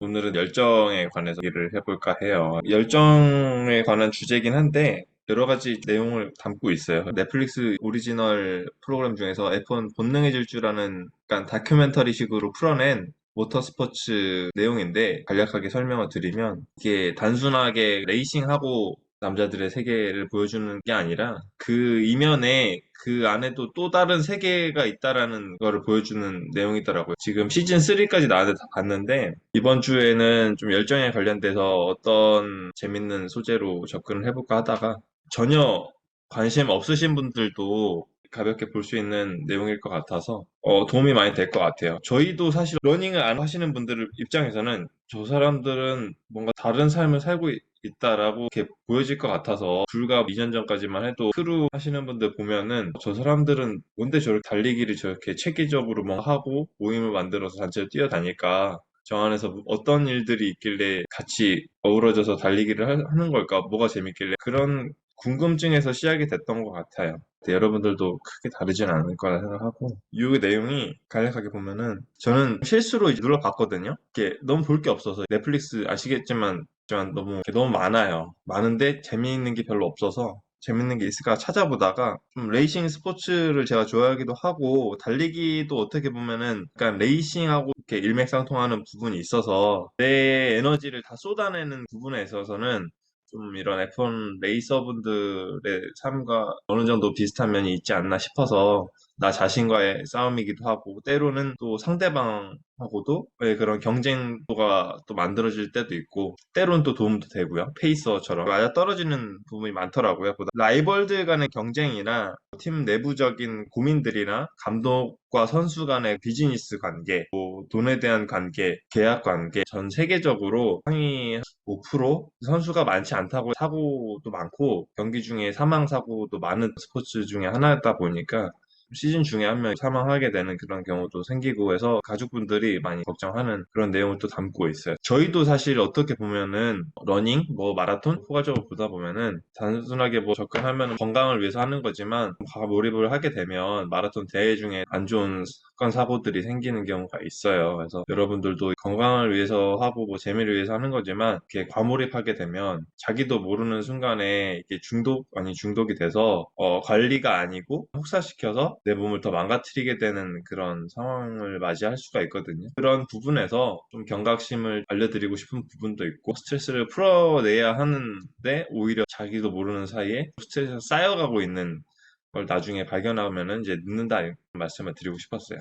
오늘은 열정에 관해서 얘기를 해볼까 해요. 열정에 관한 주제긴 한데 여러 가지 내용을 담고 있어요. 넷플릭스 오리지널 프로그램 중에서 F1 본능의 질주라는 약간 다큐멘터리식으로 풀어낸 모터스포츠 내용인데 간략하게 설명을 드리면 이게 단순하게 레이싱하고 남자들의 세계를 보여주는 게 아니라 그 이면에 그 안에도 또 다른 세계가 있다라는 거를 보여주는 내용이더라고요. 지금 시즌 3까지 나왔는데 다 봤는데 이번 주에는 좀 열정에 관련돼서 어떤 재밌는 소재로 접근을 해볼까 하다가 전혀 관심 없으신 분들도 가볍게 볼 수 있는 내용일 것 같아서 도움이 많이 될 것 같아요. 저희도 사실 러닝을 안 하시는 분들 입장에서는 저 사람들은 뭔가 다른 삶을 살고 있다라고 이렇게 보여질 것 같아서 불과 2년 전까지만 해도 크루 하시는 분들 보면은 저 사람들은 뭔데 저렇게 달리기를 저렇게 체계적으로 뭐 하고 모임을 만들어서 단체로 뛰어다닐까 저 안에서 어떤 일들이 있길래 같이 어우러져서 달리기를 하는 걸까? 뭐가 재밌길래? 그런 궁금증에서 시작이 됐던 것 같아요. 근데 여러분들도 크게 다르진 않을 거라 생각하고 이 내용이 간략하게 보면은 저는 실수로 이제 눌러봤거든요. 이게 너무 볼 게 없어서 넷플릭스 아시겠지만 너무 많아요. 많은데 재미있는 게 별로 없어서 재밌는 게 있을까 찾아보다가 좀 레이싱 스포츠를 제가 좋아하기도 하고 달리기도 어떻게 보면은 약간 레이싱하고 이렇게 일맥상통하는 부분이 있어서 내 에너지를 다 쏟아내는 부분에 있어서는 좀 이런 F1 레이서분들의 삶과 어느 정도 비슷한 면이 있지 않나 싶어서 나 자신과의 싸움이기도 하고 때로는 또 상대방하고도 왜 그런 경쟁도가 또 만들어질 때도 있고 때로는 또 도움도 되고요. 페이서처럼 맞아 떨어지는 부분이 많더라고요. 보다 라이벌들 간의 경쟁이나 팀 내부적인 고민들이나 감독과 선수 간의 비즈니스 관계, 뭐 돈에 대한 관계, 계약 관계 전 세계적으로 상위 5% 선수가 많지 않다고 사고도 많고 경기 중에 사망 사고도 많은 스포츠 중에 하나였다 보니까 시즌 중에 한 명 사망하게 되는 그런 경우도 생기고 해서 가족분들이 많이 걱정하는 그런 내용을 또 담고 있어요. 저희도 사실 어떻게 보면은 러닝, 뭐 마라톤, 포괄적으로 보다 보면은 단순하게 뭐 접근하면 건강을 위해서 하는 거지만 과몰입을 하게 되면 마라톤 대회 중에 안 좋은 사건 사고들이 생기는 경우가 있어요. 그래서 여러분들도 건강을 위해서 하고 뭐 재미를 위해서 하는 거지만 이렇게 과몰입하게 되면 자기도 모르는 순간에 이게 중독 아니 중독이 돼서 관리가 아니고 혹사시켜서 내 몸을 더 망가뜨리게 되는 그런 상황을 맞이할 수가 있거든요. 그런 부분에서 좀 경각심을 알려드리고 싶은 부분도 있고 스트레스를 풀어내야 하는데 오히려 자기도 모르는 사이에 스트레스가 쌓여가고 있는 걸 나중에 발견하면은 이제 늦는다 이런 말씀을 드리고 싶었어요.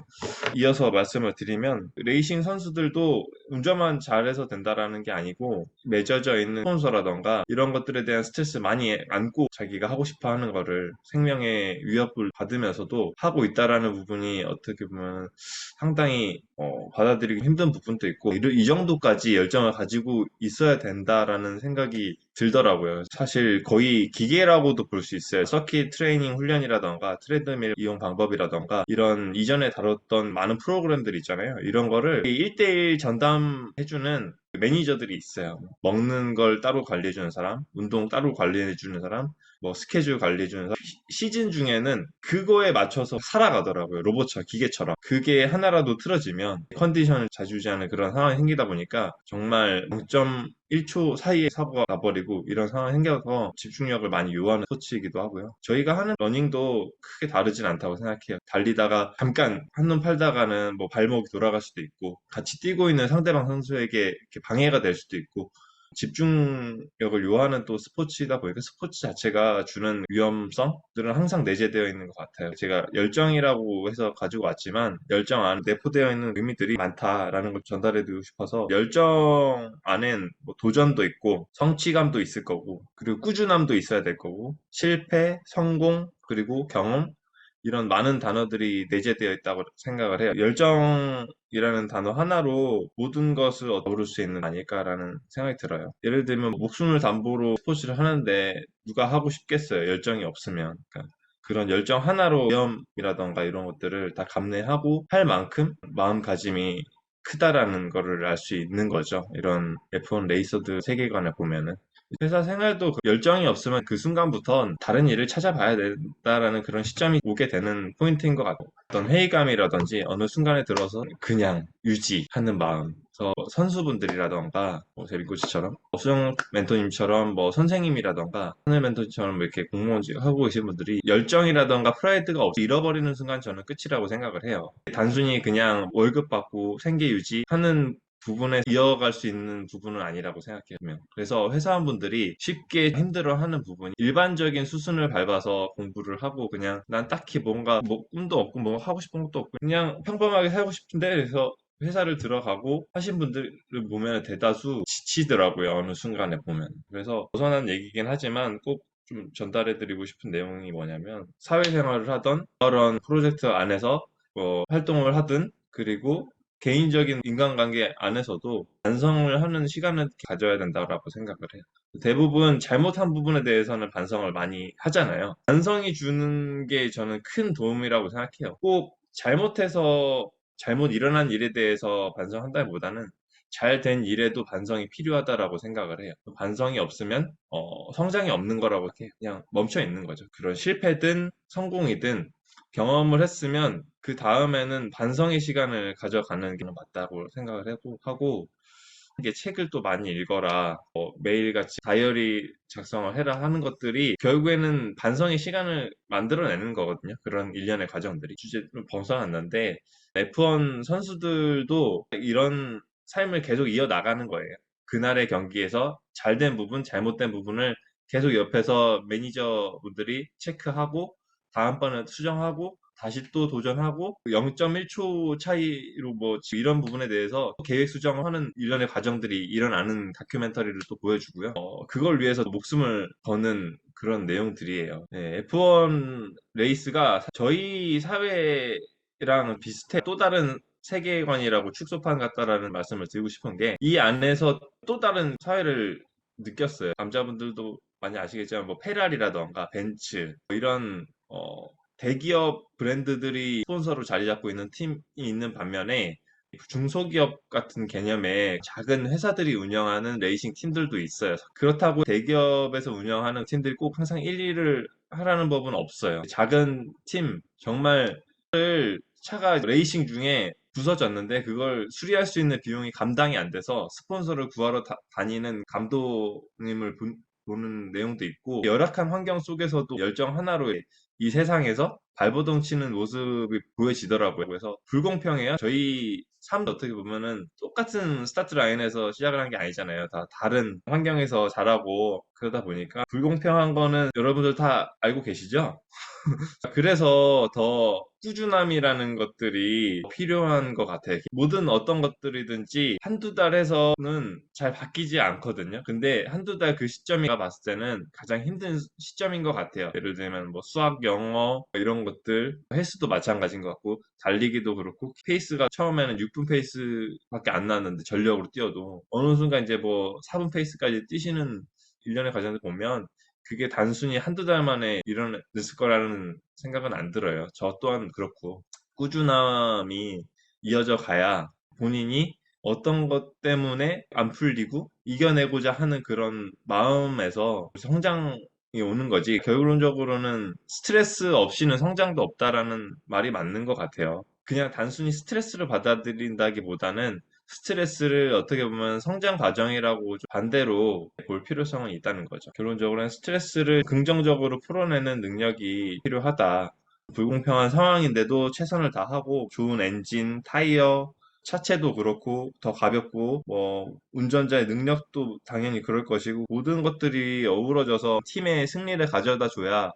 이어서 말씀을 드리면 레이싱 선수들도 운전만 잘해서 된다라는 게 아니고 맺어져 있는 스폰서라던가 이런 것들에 대한 스트레스 많이 안고 자기가 하고 싶어 하는 거를 생명의 위협을 받으면서도 하고 있다라는 부분이 어떻게 보면 상당히 받아들이기 힘든 부분도 있고 이 정도까지 열정을 가지고 있어야 된다라는 생각이 들더라고요. 사실 거의 기계라고도 볼 수 있어요. 서킷 트레이닝 훈련이라던가 트레드밀 이용 방법이라던가 이런 이전에 다뤘던 많은 프로그램들 있잖아요. 이런 거를 1대1 전담해주는 매니저들이 있어요. 먹는 걸 따로 관리해주는 사람, 운동 따로 관리해주는 사람, 뭐 스케줄 관리해주는 사람. 시즌 중에는 그거에 맞춰서 살아가더라고요. 로봇처럼, 기계처럼. 그게 하나라도 틀어지면 컨디션을 좌지우지하는 그런 상황이 생기다 보니까 정말 0.1초 사이에 사고가 나버리고 이런 상황이 생겨서 집중력을 많이 요하는 스포츠이기도 하고요. 저희가 하는 러닝도 크게 다르진 않다고 생각해요. 달리다가 잠깐 한눈 팔다가는 뭐 발목이 돌아갈 수도 있고 같이 뛰고 있는 상대방 선수에게 이렇게 방해가 될 수도 있고 집중력을 요하는 또 스포츠이다 보니까 스포츠 자체가 주는 위험성들은 항상 내재되어 있는 것 같아요. 제가 열정이라고 해서 가지고 왔지만 열정 안에 내포되어 있는 의미들이 많다라는 걸 전달해드리고 싶어서 열정 안엔 뭐 도전도 있고 성취감도 있을 거고 그리고 꾸준함도 있어야 될 거고 실패, 성공, 그리고 경험 이런 많은 단어들이 내재되어 있다고 생각을 해요. 열정이라는 단어 하나로 모든 것을 얻을 수 있는 거 아닐까라는 생각이 들어요. 예를 들면 목숨을 담보로 스포츠를 하는데 누가 하고 싶겠어요. 열정이 없으면. 그러니까 그런 열정 하나로 위험이라던가 이런 것들을 다 감내하고 할 만큼 마음가짐이 크다라는 거를 알 수 있는 거죠. 이런 F1 레이서들 세계관을 보면은. 회사 생활도 열정이 없으면 그 순간부터 다른 일을 찾아봐야 된다라는 그런 시점이 오게 되는 포인트인 것 같아요. 어떤 회의감이라든지 어느 순간에 들어서 그냥 유지하는 마음. 그래서 선수분들이라던가 제비코치처럼 수정 멘토님처럼 선생님이라던가 하늘 멘토님처럼 이렇게 공무원 하고 계신 분들이 열정이라던가 프라이드가 없어 잃어버리는 순간 저는 끝이라고 생각을 해요. 단순히 그냥 월급 받고 생계 유지하는 부분에 이어갈 수 있는 부분은 아니라고 생각해요. 그래서 회사원분들이 쉽게 힘들어하는 부분이 일반적인 수순을 밟아서 공부를 하고 그냥 난 딱히 뭔가 꿈도 없고 뭐 하고 싶은 것도 없고 그냥 평범하게 살고 싶은데 그래서 회사를 들어가고 하신 분들을 보면 대다수 지치더라고요. 어느 순간에 보면. 그래서 벗어난 얘기긴 하지만 꼭 좀 전달해드리고 싶은 내용이 뭐냐면 사회생활을 하던 그런 프로젝트 안에서 활동을 하든 그리고 개인적인 인간관계 안에서도 반성을 하는 시간을 가져야 된다고 생각을 해요. 대부분 잘못한 부분에 대해서는 반성을 많이 하잖아요. 반성이 주는 게 저는 큰 도움이라고 생각해요. 꼭 잘못해서 잘못 일어난 일에 대해서 반성한다기보다는 잘 된 일에도 반성이 필요하다라고 생각을 해요. 반성이 없으면 성장이 없는 거라고 해요. 그냥 멈춰 있는 거죠. 그런 실패든 성공이든 경험을 했으면 그 다음에는 반성의 시간을 가져가는 게 맞다고 생각을 하고 이게 책을 또 많이 읽어라, 매일같이 다이어리 작성을 해라 하는 것들이 결국에는 반성의 시간을 만들어내는 거거든요. 그런 일련의 과정들이. 주제 좀 벗어났는데 F1 선수들도 이런 삶을 계속 이어나가는 거예요. 그날의 경기에서 잘된 부분, 잘못된 부분을 계속 옆에서 매니저분들이 체크하고 다음번에 수정하고 다시 또 도전하고 0.1초 차이로 이런 부분에 대해서 계획 수정하는 일련의 과정들이 일어나는 다큐멘터리를 또 보여주고요. 그걸 위해서 목숨을 거는 그런 내용들이에요. 네, F1 레이스가 저희 사회랑 비슷해 또 다른 세계관이라고 축소판 같다라는 말씀을 드리고 싶은 게 이 안에서 또 다른 사회를 느꼈어요. 남자분들도 많이 아시겠지만 페라리라던가 벤츠 이런 대기업 브랜드들이 스폰서로 자리 잡고 있는 팀이 있는 반면에 중소기업 같은 개념의 작은 회사들이 운영하는 레이싱 팀들도 있어요. 그렇다고 대기업에서 운영하는 팀들이 꼭 항상 1, 2를 하라는 법은 없어요. 작은 팀, 정말 차가 레이싱 중에 부서졌는데 그걸 수리할 수 있는 비용이 감당이 안 돼서 스폰서를 구하러 다니는 감독님을 보는 내용도 있고 열악한 환경 속에서도 열정 하나로 이 세상에서 발버둥 치는 모습이 보여지더라고요. 그래서 불공평해요. 저희 삶도 어떻게 보면은 똑같은 스타트 라인에서 시작을 한 게 아니잖아요. 다 다른 환경에서 자라고 그러다 보니까 불공평한 거는 여러분들 다 알고 계시죠? 그래서 더 꾸준함이라는 것들이 필요한 것 같아요. 모든 어떤 것들이든지 한두 달 해서는 잘 바뀌지 않거든요. 근데 한두 달 그 시점이 봤을 때는 가장 힘든 시점인 것 같아요. 예를 들면 수학, 영어 이런 것들, 헬스도 마찬가지인 것 같고 달리기도 그렇고 페이스가 처음에는 6분 페이스밖에 안 나왔는데 전력으로 뛰어도 어느 순간 이제 4분 페이스까지 뛰시는 일련의 과정을 보면 그게 단순히 한두 달 만에 일어났을 거라는 생각은 안 들어요. 저 또한 그렇고. 꾸준함이 이어져 가야 본인이 어떤 것 때문에 안 풀리고 이겨내고자 하는 그런 마음에서 성장이 오는 거지. 결론적으로는 스트레스 없이는 성장도 없다라는 말이 맞는 것 같아요. 그냥 단순히 스트레스를 받아들인다기보다는 스트레스를 어떻게 보면 성장 과정이라고 좀 반대로 볼 필요성은 있다는 거죠. 결론적으로는 스트레스를 긍정적으로 풀어내는 능력이 필요하다. 불공평한 상황인데도 최선을 다하고 좋은 엔진, 타이어, 차체도 그렇고 더 가볍고 운전자의 능력도 당연히 그럴 것이고 모든 것들이 어우러져서 팀의 승리를 가져다 줘야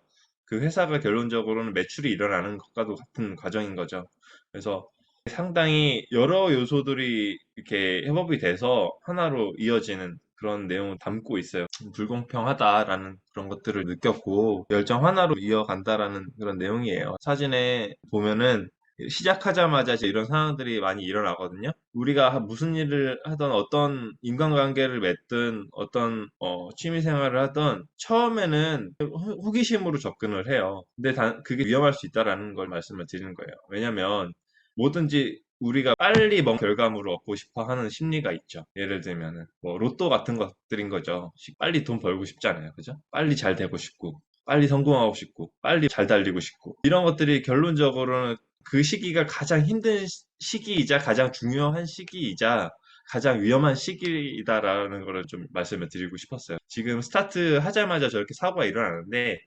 그 회사가 결론적으로는 매출이 일어나는 것과도 같은 과정인 거죠. 그래서 상당히 여러 요소들이 이렇게 협업이 돼서 하나로 이어지는 그런 내용을 담고 있어요. 불공평하다라는 그런 것들을 느꼈고 열정 하나로 이어간다라는 그런 내용이에요. 사진에 보면은 시작하자마자 이제 이런 상황들이 많이 일어나거든요. 우리가 무슨 일을 하던 어떤 인간관계를 맺든 어떤 취미 생활을 하던 처음에는 호기심으로 접근을 해요. 근데 그게 위험할 수 있다라는 걸 말씀을 드리는 거예요. 왜냐면 뭐든지 우리가 빨리 결과물을 얻고 싶어 하는 심리가 있죠. 예를 들면은 로또 같은 것들인 거죠. 빨리 돈 벌고 싶잖아요. 그죠? 빨리 잘 되고 싶고 빨리 성공하고 싶고 빨리 잘 달리고 싶고 이런 것들이 결론적으로는 그 시기가 가장 힘든 시기이자 가장 중요한 시기이자 가장 위험한 시기이다라는 거를 좀 말씀을 드리고 싶었어요. 지금 스타트 하자마자 저렇게 사고가 일어나는데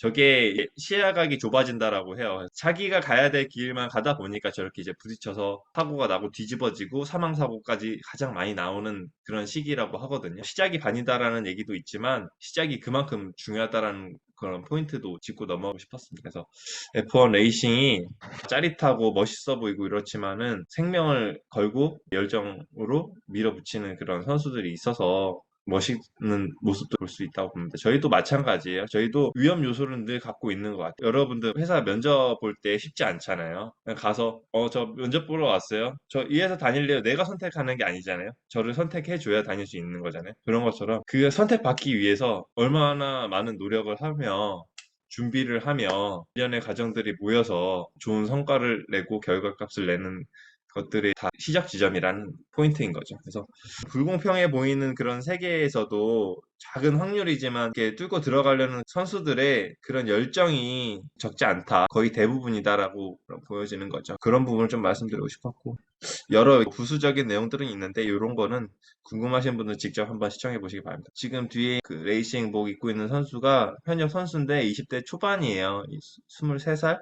저게 시야각이 좁아진다라고 해요. 자기가 가야 될 길만 가다 보니까 저렇게 이제 부딪혀서 사고가 나고 뒤집어지고 사망 사고까지 가장 많이 나오는 그런 시기라고 하거든요. 시작이 반이다라는 얘기도 있지만 시작이 그만큼 중요하다라는 그런 포인트도 짚고 넘어가고 싶었습니다. 그래서 F1 레이싱이 짜릿하고 멋있어 보이고 이렇지만은 생명을 걸고 열정으로 밀어붙이는 그런 선수들이 있어서 멋있는 모습도 볼 수 있다고 봅니다. 저희도 마찬가지예요. 저희도 위험 요소를 늘 갖고 있는 것 같아요. 여러분들 회사 면접 볼 때 쉽지 않잖아요. 그냥 가서 저 면접 보러 왔어요. 저 이 회사 다닐래요. 내가 선택하는 게 아니잖아요. 저를 선택해줘야 다닐 수 있는 거잖아요. 그런 것처럼 그 선택받기 위해서 얼마나 많은 노력을 하며 준비를 하며 일련의 과정들이 모여서 좋은 성과를 내고 결과값을 내는 것들이 다 시작 지점이라는 포인트인 거죠. 그래서 불공평해 보이는 그런 세계에서도 작은 확률이지만 이렇게 뚫고 들어가려는 선수들의 그런 열정이 적지 않다. 거의 대부분이다라고 보여지는 거죠. 그런 부분을 좀 말씀드리고 싶었고 여러 부수적인 내용들은 있는데 이런 거는 궁금하신 분들 직접 한번 시청해 보시기 바랍니다. 지금 뒤에 그 레이싱복 입고 있는 선수가 현역 선수인데 20대 초반이에요. 23살?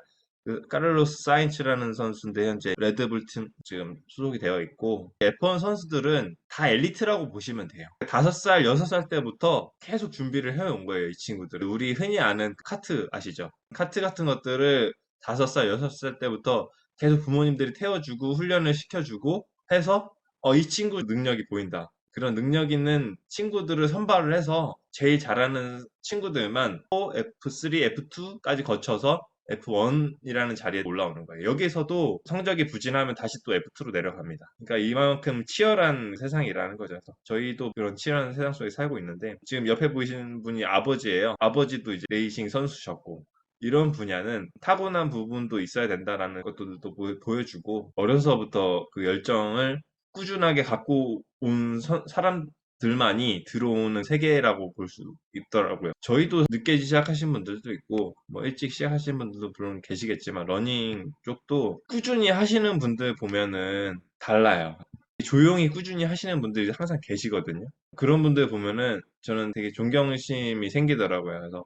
그 카를로스 사인츠라는 선수인데 현재 레드불 팀 지금 소속이 되어 있고 F1 선수들은 다 엘리트라고 보시면 돼요. 5살, 6살 때부터 계속 준비를 해온 거예요, 이 친구들. 우리 흔히 아는 카트 아시죠? 카트 같은 것들을 5살, 6살 때부터 계속 부모님들이 태워주고 훈련을 시켜주고 해서 이 친구 능력이 보인다. 그런 능력 있는 친구들을 선발을 해서 제일 잘하는 친구들만 F3, F2까지 거쳐서 F1이라는 자리에 올라오는 거예요. 여기서도 성적이 부진하면 다시 또 F2로 내려갑니다. 그러니까 이만큼 치열한 세상이라는 거죠. 그래서 저희도 그런 치열한 세상 속에 살고 있는데 지금 옆에 보이시는 분이 아버지예요. 아버지도 이제 레이싱 선수셨고 이런 분야는 타고난 부분도 있어야 된다라는 것들도 보여주고 어려서부터 그 열정을 꾸준하게 갖고 온 사람들만이 들어오는 세계라고 볼 수 있더라고요. 저희도 늦게 시작하신 분들도 있고 뭐 일찍 시작하신 분들도 물론 계시겠지만 러닝 쪽도 꾸준히 하시는 분들 보면은 달라요. 조용히 꾸준히 하시는 분들이 항상 계시거든요. 그런 분들 보면은 저는 되게 존경심이 생기더라고요. 그래서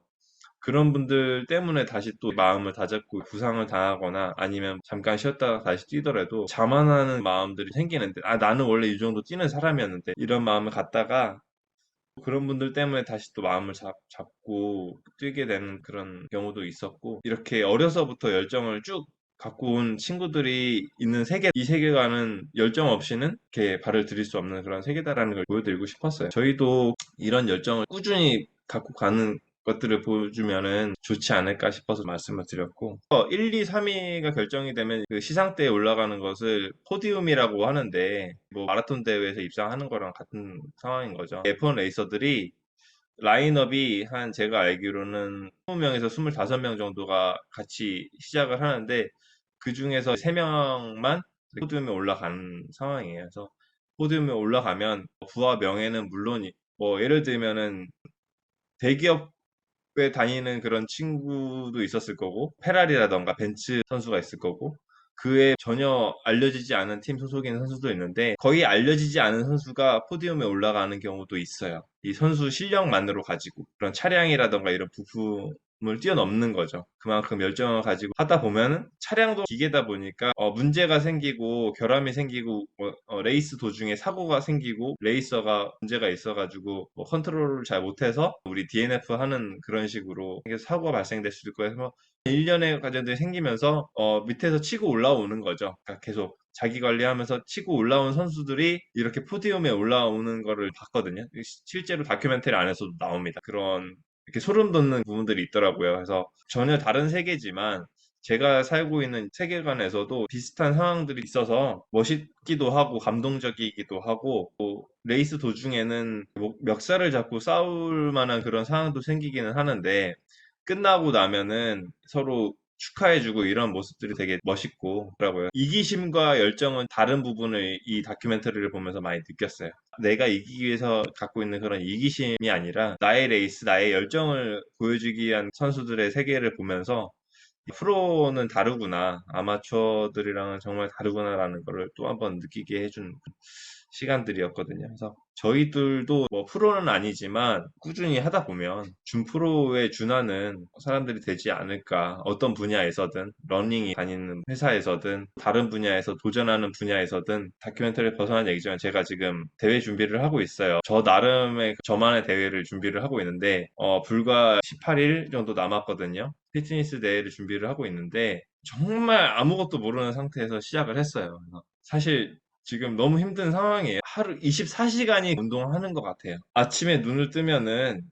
그런 분들 때문에 다시 또 마음을 다잡고 부상을 당하거나 아니면 잠깐 쉬었다가 다시 뛰더라도 자만하는 마음들이 생기는데 나는 원래 이 정도 뛰는 사람이었는데 이런 마음을 갖다가 그런 분들 때문에 다시 또 마음을 잡고 뛰게 되는 그런 경우도 있었고 이렇게 어려서부터 열정을 쭉 갖고 온 친구들이 있는 세계, 이 세계관은 열정 없이는 이렇게 발을 들일 수 없는 그런 세계다라는 걸 보여드리고 싶었어요. 저희도 이런 열정을 꾸준히 갖고 가는 것들을 보여주면은 좋지 않을까 싶어서 말씀을 드렸고 1, 2, 3위가 결정이 되면 그 시상대에 올라가는 것을 포디움이라고 하는데 뭐 마라톤 대회에서 입상하는 거랑 같은 상황인 거죠. F1 레이서들이 라인업이 한 제가 알기로는 20명에서 25명 정도가 같이 시작을 하는데 그 중에서 3명만 포디움에 올라가는 상황이에요. 그래서 포디움에 올라가면 부와 명예는 물론 뭐 예를 들면은 대기업에 다니는 그런 친구도 있었을 거고 페라리라던가 벤츠 선수가 있을 거고 그에 전혀 알려지지 않은 팀 소속인 선수도 있는데 거의 알려지지 않은 선수가 포디움에 올라가는 경우도 있어요. 이 선수 실력만으로 가지고 그런 차량이라던가 이런 부품을 뛰어넘는 거죠. 그만큼 열정을 가지고 하다 보면은 차량도 기계다 보니까 문제가 생기고 결함이 생기고 레이스 도중에 사고가 생기고 레이서가 문제가 있어가지고 뭐 컨트롤을 잘 못해서 우리 DNF 하는 그런 식으로 사고가 발생될 수도 있고 해서 일련의 과정들이 생기면서 밑에서 치고 올라오는 거죠. 그러니까 계속 자기 관리하면서 치고 올라온 선수들이 이렇게 포디움에 올라오는 거를 봤거든요. 실제로 다큐멘터리 안에서도 나옵니다. 그런 이렇게 소름 돋는 부분들이 있더라고요. 그래서 전혀 다른 세계지만 제가 살고 있는 세계관에서도 비슷한 상황들이 있어서 멋있기도 하고 감동적이기도 하고 또 레이스 도중에는 멱살을 잡고 싸울 만한 그런 상황도 생기기는 하는데 끝나고 나면은 서로 축하해주고 이런 모습들이 되게 멋있고 그러고요. 이기심과 열정은 다른 부분을 이 다큐멘터리를 보면서 많이 느꼈어요. 내가 이기기 위해서 갖고 있는 그런 이기심이 아니라 나의 레이스, 나의 열정을 보여주기 위한 선수들의 세계를 보면서 프로는 다르구나, 아마추어들이랑은 정말 다르구나라는 거를 또 한번 느끼게 해준 시간들이었거든요. 그래서 저희들도 뭐 프로는 아니지만 꾸준히 하다 보면 준프로에 준하는 사람들이 되지 않을까. 어떤 분야에서든 러닝이 다니는 회사에서든 다른 분야에서 도전하는 분야에서든 다큐멘터리를 벗어난 얘기지만 제가 지금 대회 준비를 하고 있어요. 저 나름의 저만의 대회를 준비를 하고 있는데 불과 18일 정도 남았거든요. 피트니스 대회를 준비를 하고 있는데 정말 아무것도 모르는 상태에서 시작을 했어요. 그래서 사실 지금 너무 힘든 상황이에요. 하루 24시간이 운동하는 것 같아요. 아침에 눈을 뜨면은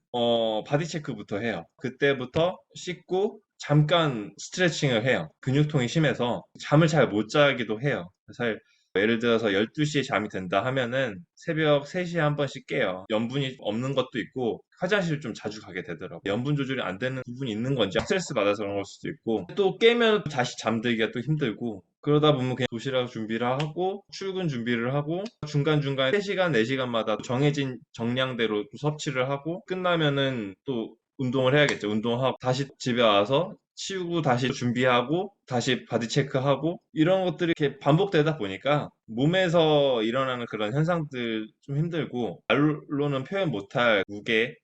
바디 체크부터 해요. 그때부터 씻고 잠깐 스트레칭을 해요. 근육통이 심해서 잠을 잘 못 자기도 해요. 사실 예를 들어서 12시에 잠이 든다 하면은 새벽 3시에 한 번씩 깨요. 염분이 없는 것도 있고 화장실을 좀 자주 가게 되더라고요. 염분 조절이 안 되는 부분이 있는 건지 스트레스 받아서 그런 걸 수도 있고 또 깨면 다시 잠들기가 또 힘들고 그러다 보면 그냥 도시락 준비를 하고 출근 준비를 하고 중간중간 3시간, 4시간마다 정해진 정량대로 또 섭취를 하고 끝나면은 또 운동을 해야겠죠. 운동하고 다시 집에 와서 치우고 다시 준비하고 다시 바디 체크하고 이런 것들이 이렇게 반복되다 보니까 몸에서 일어나는 그런 현상들 좀 힘들고 말로는 표현 못할 무게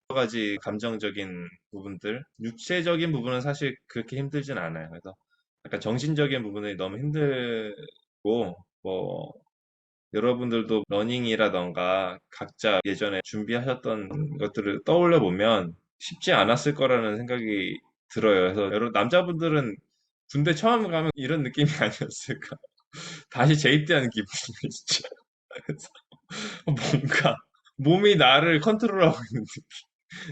여러 가지 감정적인 부분들 육체적인 부분은 사실 그렇게 힘들진 않아요. 그래서 약간 정신적인 부분이 너무 힘들고 뭐 여러분들도 러닝이라던가 각자 예전에 준비하셨던 것들을 떠올려 보면 쉽지 않았을 거라는 생각이 들어요. 그래서 여러 남자분들은 군대 처음 가면 이런 느낌이 아니었을까. 다시 재입대하는 기분이 진짜. 그래서 뭔가 몸이 나를 컨트롤하고 있는 느낌.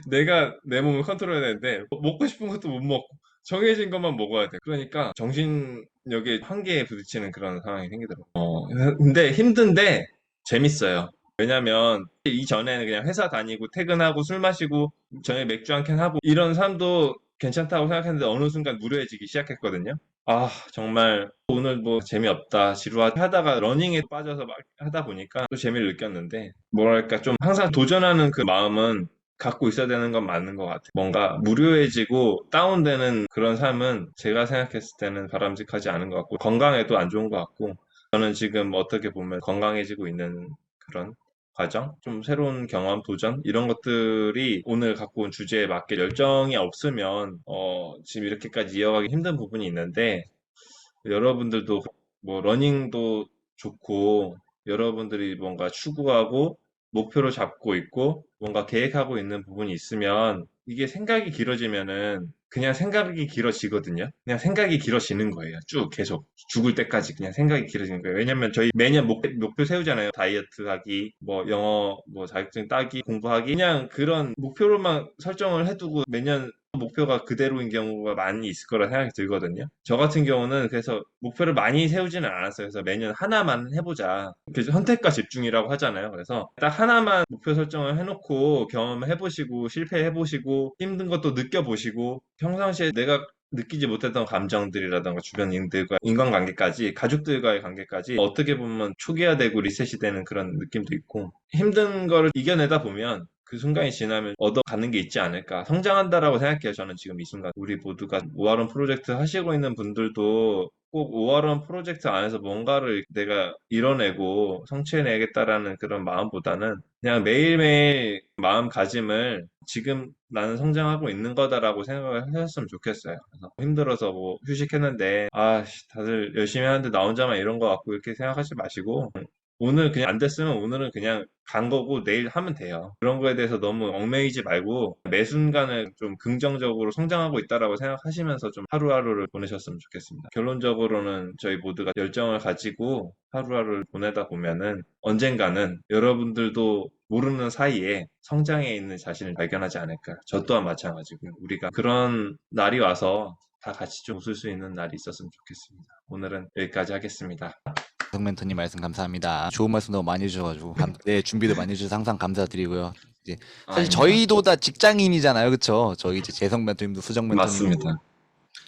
내가 내 몸을 컨트롤해야 되는데 먹고 싶은 것도 못 먹고 정해진 것만 먹어야 돼. 그러니까 정신력의 한계에 부딪히는 그런 상황이 생기더라고요. 근데 힘든데 재밌어요. 왜냐면 이전에는 그냥 회사 다니고 퇴근하고 술 마시고 저녁에 맥주 한 캔 하고 이런 삶도 괜찮다고 생각했는데 어느 순간 무료해지기 시작했거든요. 아, 정말 오늘 뭐 재미없다, 지루하다 하다가 러닝에 빠져서 막 하다 보니까 또 재미를 느꼈는데 뭐랄까 좀 항상 도전하는 그 마음은 갖고 있어야 되는 건 맞는 것 같아요. 뭔가 무료해지고 다운되는 그런 삶은 제가 생각했을 때는 바람직하지 않은 것 같고 건강에도 안 좋은 것 같고 저는 지금 어떻게 보면 건강해지고 있는 그런 과정, 좀 새로운 경험, 도전 이런 것들이 오늘 갖고 온 주제에 맞게 열정이 없으면 지금 이렇게까지 이어가기 힘든 부분이 있는데 여러분들도 뭐 러닝도 좋고 여러분들이 뭔가 추구하고 목표를 잡고 있고 뭔가 계획하고 있는 부분이 있으면 이게 생각이 길어지면은 그냥 생각이 길어지거든요. 그냥 생각이 길어지는 거예요. 쭉 계속 죽을 때까지 그냥 생각이 길어지는 거예요. 왜냐면 저희 매년 목표 세우잖아요. 다이어트 하기, 뭐 영어, 뭐 자격증 따기, 공부하기 그냥 그런 목표로만 설정을 해두고 매년 목표가 그대로인 경우가 많이 있을 거라 생각이 들거든요. 저 같은 경우는 그래서 목표를 많이 세우지는 않았어요. 그래서 매년 하나만 해보자. 그래서 선택과 집중이라고 하잖아요. 그래서 딱 하나만 목표 설정을 해놓고 경험해보시고 실패해보시고 힘든 것도 느껴보시고 평상시에 내가 느끼지 못했던 감정들이라던가 주변인들과 인간관계까지 가족들과의 관계까지 어떻게 보면 초기화되고 리셋이 되는 그런 느낌도 있고 힘든 거를 이겨내다 보면 그 순간이 지나면 얻어가는 게 있지 않을까. 성장한다라고 생각해요. 저는 지금 이 순간. 우리 모두가 오아론 프로젝트 하시고 있는 분들도 꼭 오아론 프로젝트 안에서 뭔가를 내가 이뤄내고 성취해내겠다라는 그런 마음보다는 그냥 매일매일 마음가짐을 지금 나는 성장하고 있는 거다라고 생각을 하셨으면 좋겠어요. 그래서 힘들어서 뭐 휴식했는데, 아, 다들 열심히 하는데 나 혼자만 이런 거 같고 이렇게 생각하지 마시고, 오늘 그냥 안 됐으면 오늘은 그냥 간 거고 내일 하면 돼요. 그런 거에 대해서 너무 얽매이지 말고 매 순간을 좀 긍정적으로 성장하고 있다라고 생각하시면서 좀 하루하루를 보내셨으면 좋겠습니다. 결론적으로는 저희 모두가 열정을 가지고 하루하루를 보내다 보면은 언젠가는 여러분들도 모르는 사이에 성장해 있는 자신을 발견하지 않을까. 저 또한 마찬가지고요. 우리가 그런 날이 와서 다 같이 좀 웃을 수 있는 날이 있었으면 좋겠습니다. 오늘은 여기까지 하겠습니다. 성 멘토님 말씀 감사합니다. 좋은 말씀 너무 많이 해주셔가지고 네, 준비도 많이 해주셔서 항상 감사드리고요. 이제 사실 아닙니다. 저희도 다 직장인이잖아요, 그렇죠? 저희 이제 재성 멘토님도 수정 멘토님도 맞습니다.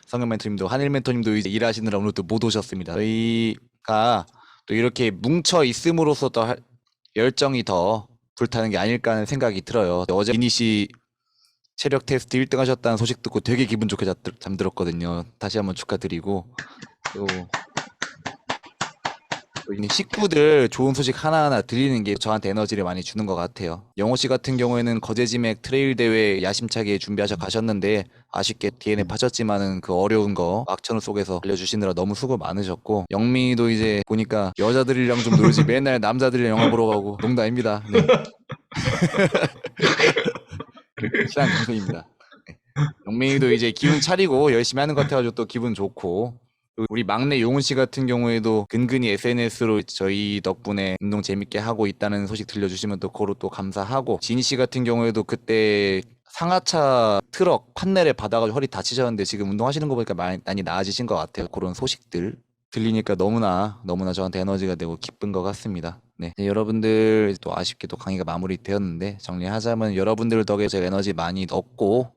성현 멘토님도 한일 멘토님도 이제 일하시느라 오늘 또 못 오셨습니다. 저희가 또 이렇게 뭉쳐 있음으로써 또 열정이 더 불타는 게 아닐까 하는 생각이 들어요. 어제 미니 씨 체력 테스트 1등 하셨다는 소식 듣고 되게 기분 좋게 잠들었거든요. 다시 한번 축하드리고 또 이 식구들 좋은 소식 하나하나 들리는 게 저한테 에너지를 많이 주는 것 같아요. 영호 씨 같은 경우에는 거제지맥 트레일 대회 야심차게 준비하셔 가셨는데 아쉽게 DNF 하셨지만은 그 어려운 거 악천후 속에서 알려주시느라 너무 수고 많으셨고, 영민이도 이제 보니까 여자들이랑 좀 놀지 맨날 남자들이랑 영화 보러 가고. 농담입니다. 네. 친한 동생입니다. 네. 영민이도 이제 기운 차리고 열심히 하는 것 같아가지고 또 기분 좋고, 그리고 우리 막내 용훈 씨 같은 경우에도 근근히 SNS로 저희 덕분에 운동 재밌게 하고 있다는 소식 들려주시면 또 그로 또 감사하고, 진희 씨 같은 경우에도 그때 상하차 트럭 판넬에 받아가지고 허리 다치셨는데 지금 운동하시는 거 보니까 많이 나아지신 것 같아요. 그런 소식들 들리니까 너무나 저한테 에너지가 되고 기쁜 것 같습니다. 네, 여러분들 또 아쉽게도 강의가 마무리되었는데 정리하자면, 여러분들 덕에 제가 에너지 많이 얻고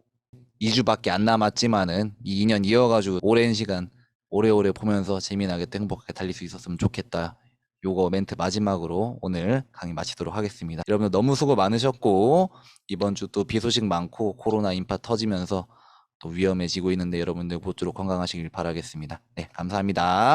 2주밖에 안 남았지만은 이 2년 이어가지고 오랜 시간 오래오래 보면서 재미나게 또 행복하게 달릴 수 있었으면 좋겠다. 요거 멘트 마지막으로 오늘 강의 마치도록 하겠습니다. 여러분들 너무 수고 많으셨고, 이번 주 또 비 소식 많고 코로나 인파 터지면서 또 위험해지고 있는데 여러분들 모쪼록 건강하시길 바라겠습니다. 네, 감사합니다.